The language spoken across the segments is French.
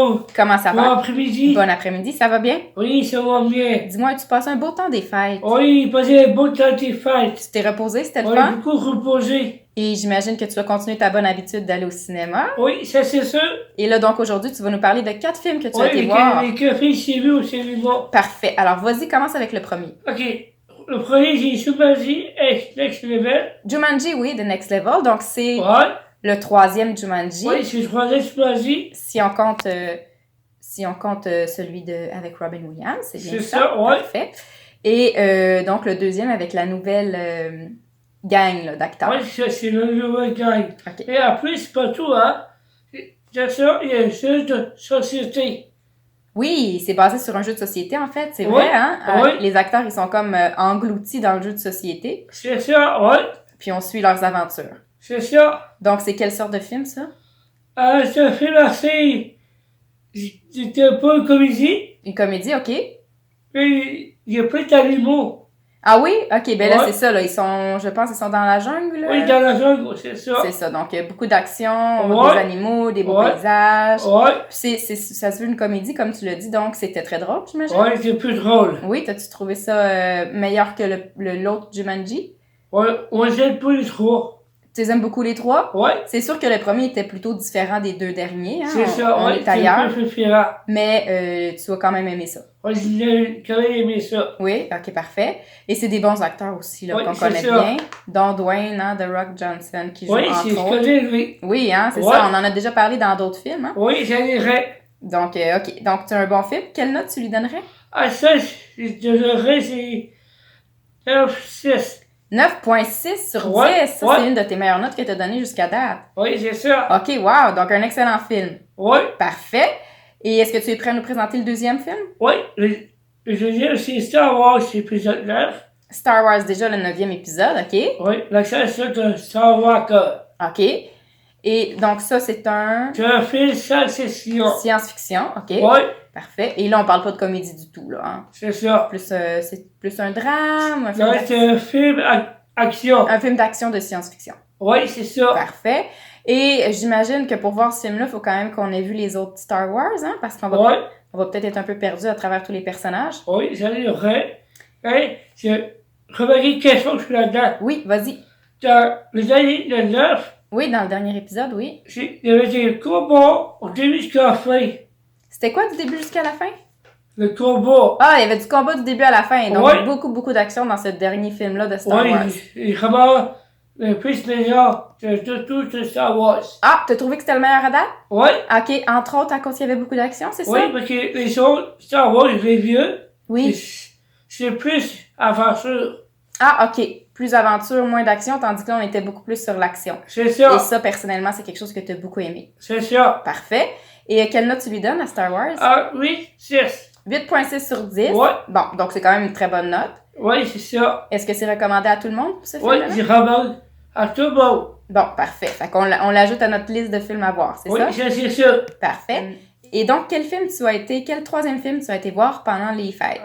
Allô? Comment ça Bon va? après-midi. Bon après-midi, ça va bien? Oui, ça va bien. Dis-moi, tu passes un beau temps des fêtes. Oui, passez un bon temps des fêtes. Tu t'es reposé, c'était le Oui, fun? beaucoup reposé. Et j'imagine que tu vas continuer ta bonne habitude d'aller au cinéma. Oui, ça c'est sûr. Et là, donc, aujourd'hui, tu vas nous parler de 4 films que tu as été Oui, voir. les cafés chez vu au cinéma. Parfait. Alors, vas-y, commence avec le premier. Ok. Le premier, j'ai Jumanji Next Level. Jumanji, oui, The Next Level. Donc, c'est Ouais. le troisième Jumanji. Oui, c'est le troisième Jumanji. Si on compte celui avec Robin Williams, c'est bien C'est ça. ça, ouais. Parfait. Et donc, le deuxième avec la nouvelle gang là, d'acteurs. Oui, ça c'est le nouveau gang. OK. Et après, c'est pas tout, hein. C'est ça, il y a un jeu de société. Oui, c'est basé sur un jeu de société, en fait. C'est Oui, vrai, hein? oui. Les acteurs, ils sont comme engloutis dans le jeu de société. C'est ça, ouais. Puis on suit leurs aventures. C'est ça. Donc, c'est quelle sorte de film, ça? C'est un film assez... C'était un peu une comédie. Une comédie, OK. Puis, il y a plein d'animaux. Ah oui? OK, ben là, Ouais. c'est ça, là. Je pense, ils sont dans la jungle, là. Oui, dans la jungle, c'est ça. C'est ça. Donc, beaucoup d'action, on voit Ouais. des animaux, des beaux Ouais. paysages. Ouais. Puis ça se veut une comédie, comme tu l'as dit, donc c'était très drôle, j'imagine. Ouais, c'est plus drôle. Oui, t'as-tu trouvé ça meilleur que l'autre Jumanji? Ouais, on j'aime pas les trois. Tu les aimes beaucoup les trois? Ouais. C'est sûr que le premier était plutôt différent des deux derniers. Hein? C'est ça, On ouais. est ailleurs. C'est différent. Mais tu as quand même aimé ça. Ouais, j'ai quand même aimé ça. Oui, ok, parfait. Et c'est des bons acteurs aussi, là, Oui, qu'on c'est connaît ça. bien. Dont Dwayne, hein, The Rock Johnson, qui joue Oui, entre c'est ce autres. que j'ai lui. Oui, hein, c'est Ouais. ça. On en a déjà parlé dans d'autres films. Hein? Oui, j'aimerais. Donc, ok. Donc, tu as un bon film. Quelle note tu lui donnerais? Ah, ça, je dirais, c'est 9-6. 9.6 sur 10. Ouais, Ça, ouais. c'est une de tes meilleures notes que tu as données jusqu'à date. Oui, c'est ça. Ok, wow. Donc, un excellent film. Oui, Parfait. Et est-ce que tu es prêt à nous présenter le deuxième film? oui. Le deuxième, c'est Star Wars, c'est épisode 9. Star Wars, déjà le 9e épisode, ok? Oui, la c'est de Star Wars. Ok. Et donc, ça, c'est un C'est un film science-fiction. science-fiction, ok? Oui, Parfait. Et là, on parle pas de comédie du tout, là. Hein? c'est ça. C'est plus un drame, un film Non, d'action. c'est un film action. Un film d'action de science-fiction. Oui, c'est ça. Parfait. Et j'imagine que pour voir ce film-là, il faut quand même qu'on ait vu les autres Star Wars, hein? Parce qu'on va, Oui, on va peut-être être un peu perdu à travers tous les personnages. oui, j'aimerais. Hein, j'ai remarqué quelque chose là-dedans. Oui, vas-y. Dans le dernier, le 9, Oui, dans le dernier épisode, oui. il y avait des combats au début jusqu'à la fin. C'était quoi du début jusqu'à la fin? Le combat. Ah, il y avait du combat du début à la fin. Donc, Ouais. beaucoup d'action dans ce dernier film-là de Star Oui, Wars. il vraiment le plus meilleur de tout de Star Wars. Ah, t'as trouvé que c'était le meilleur à date? Oui, Ok, entre autres à cause qu'il y avait beaucoup d'action, c'est oui, ça? parce que les autres Star Wars, les vieux, Oui. c'est plus aventure. Ah, ok. Plus aventure, moins d'action, tandis que là, on était beaucoup plus sur l'action. C'est Et ça. ça, personnellement, c'est quelque chose que tu as beaucoup aimé. C'est ça. Parfait. Et quelle note tu lui donnes à Star Wars? Ah, oui, 6. 8.6 sur 10. Ouais. Bon, donc c'est quand même une très bonne note. Oui, c'est ça. Est-ce que c'est recommandé à tout le monde pour ce Oui, film-là? j'ai vraiment à tout le monde. Bon, parfait. Fait qu'on on l'ajoute à notre liste de films à voir, c'est Oui, ça? c'est ça. Parfait. Et donc, quel troisième film tu as été voir pendant les fêtes?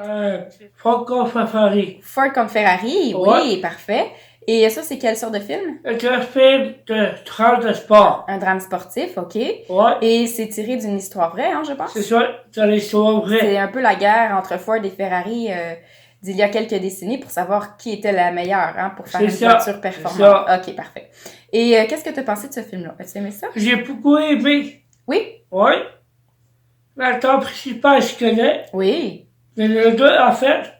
Franco Fafari. Ford contre Ferrari, oui, Ouais. parfait. Et ça, c'est quelle sorte de film? C'est un film de train de sport. Un drame sportif, ok. Ouais, Et c'est tiré d'une histoire vraie, hein, je pense? c'est ça, dans l'histoire vraie. C'est un peu la guerre entre Ford et Ferrari d'il y a quelques décennies pour savoir qui était la meilleure hein, pour faire C'est une ça, voiture performante. Ok, parfait. Et qu'est-ce que tu as pensé de ce film-là? As-tu aimé ça? J'ai beaucoup aimé. Oui? Ouais. L'acteur principal, je connais. Oui. Mais le deux, en fait.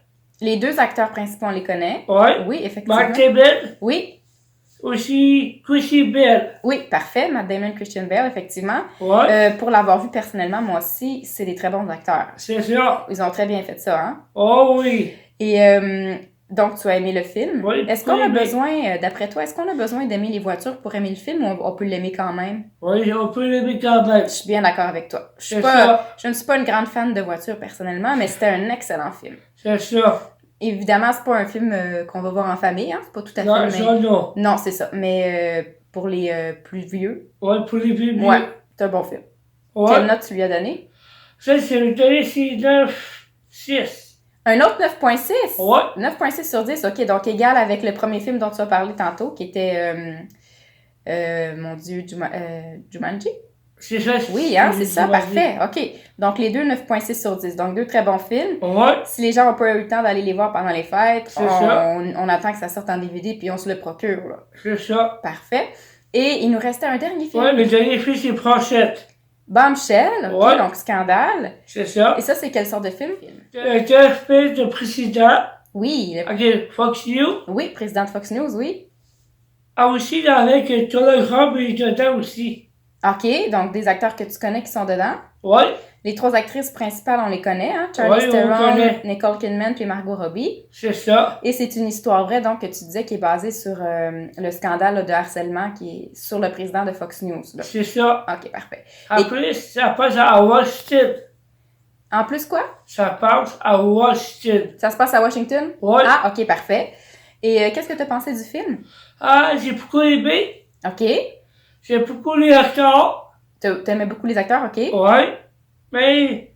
Les deux acteurs principaux, on les connaît. Ouais. Oui, effectivement. Matt Damon, Oui. aussi Chrissy Bell. Oui, parfait. Matt Damon, Christian Bale, effectivement. Ouais. Pour l'avoir vu personnellement, moi aussi, c'est des très bons acteurs. C'est ça. Ils ont très bien fait ça, hein? Oh oui. Et donc, tu as aimé le film. Oui, Est-ce qu'on a oui, besoin, d'après toi, est-ce qu'on a besoin d'aimer les voitures pour aimer le film ou on peut l'aimer quand même? Oui, on peut l'aimer quand même. Je suis bien d'accord avec toi. C'est ça. Je ne suis pas une grande fan de voitures personnellement, mais c'était un excellent film. C'est ça. Évidemment, c'est pas un film qu'on va voir en famille, hein? C'est pas tout à fait Non, le ça, même. non. Non, c'est ça. Mais pour les plus vieux, Ouais, pour les bébés. ouais, c'est un bon film. Ouais. Quelle note tu lui as donné? Ça, c'est le dernier, c'est 9, 6. Un autre 9.6? Ouais. 9.6 sur 10, ok. Donc égal avec le premier film dont tu as parlé tantôt, qui était, mon Dieu, Jumanji? C'est ça. Oui, hein, c'est ça, parfait. OK. Donc, les deux, 9,6 sur 10. Donc, deux très bons films. Ouais, Si les gens n'ont pas eu le temps d'aller les voir pendant les fêtes, C'est ça. on attend que ça sorte en DVD puis on se le procure, là. c'est ça. Parfait. Et il nous restait un dernier film. Ouais, le dernier film, c'est Franchette. Bombshell, OK, Ouais. donc Scandale. C'est ça. Et ça, c'est quelle sorte de film? Quelle espèce de président. Oui, Ok, Fox News. oui, président de Fox News, oui. Ah, aussi, avec Donald Trump est dedans aussi. OK, donc des acteurs que tu connais qui sont dedans. Ouais, Les trois actrices principales, on les connaît, hein? Charlize Ouais, on Theron, connaît. Nicole Kidman puis Margot Robbie. c'est ça. Et c'est une histoire vraie, donc, que tu disais, qui est basée sur le scandale là, de harcèlement qui est sur le président de Fox News. Là. C'est ça. OK, parfait. Après, ça passe à Washington. En plus, quoi? Ça passe à Washington. Ça se passe à Washington? Ouais. Ah, OK, parfait. Et qu'est-ce que tu as pensé du film? Ah, j'ai beaucoup aimé. OK. J'ai beaucoup les acteurs. T'aimais beaucoup les acteurs, OK? Ouais. Mais,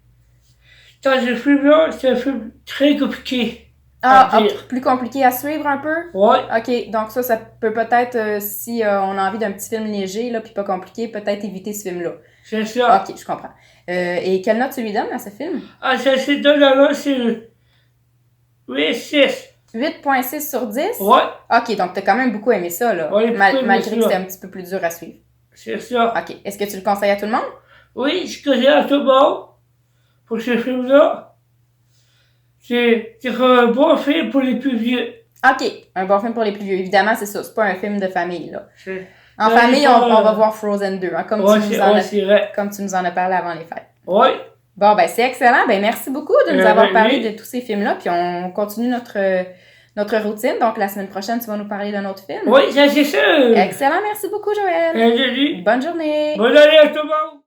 dans ce film-là, c'est un film très compliqué. à dire. Plus compliqué à suivre un peu? Ouais, OK, donc ça peut peut-être, si on a envie d'un petit film léger, là, puis pas compliqué, peut-être éviter ce film-là. c'est ça. OK, je comprends. Et quelle note tu lui donnes à ce film? Ah, ça, c'est $, c'est 8-6. 8,6 sur 10? Ouais, OK, donc t'as quand même beaucoup aimé ça, là. Ouais, beaucoup aimé malgré que ça. c'était un petit peu plus dur à suivre. c'est ça. OK. Est-ce que tu le conseilles à tout le monde? Oui, je connais à tout le monde pour ce film-là. C'est un bon film pour les plus vieux. OK. Un bon film pour les plus vieux. Évidemment, c'est ça. C'est pas un film de famille, là. C'est- En Ouais, famille, pas, on va voir Frozen 2, hein, comme, Ouais, tu nous en as, c'est vrai. comme tu nous en as parlé avant les fêtes. Ouais, Bon, ben c'est excellent. Ben merci beaucoup de nous ben avoir parlé oui. de tous ces films-là. Puis on continue notre routine. Donc, la semaine prochaine, tu vas nous parler d'un autre film. oui, ça c'est sûr. Excellent. Merci beaucoup, Joël. Salut. Bonne journée. Bonne année à tout le monde.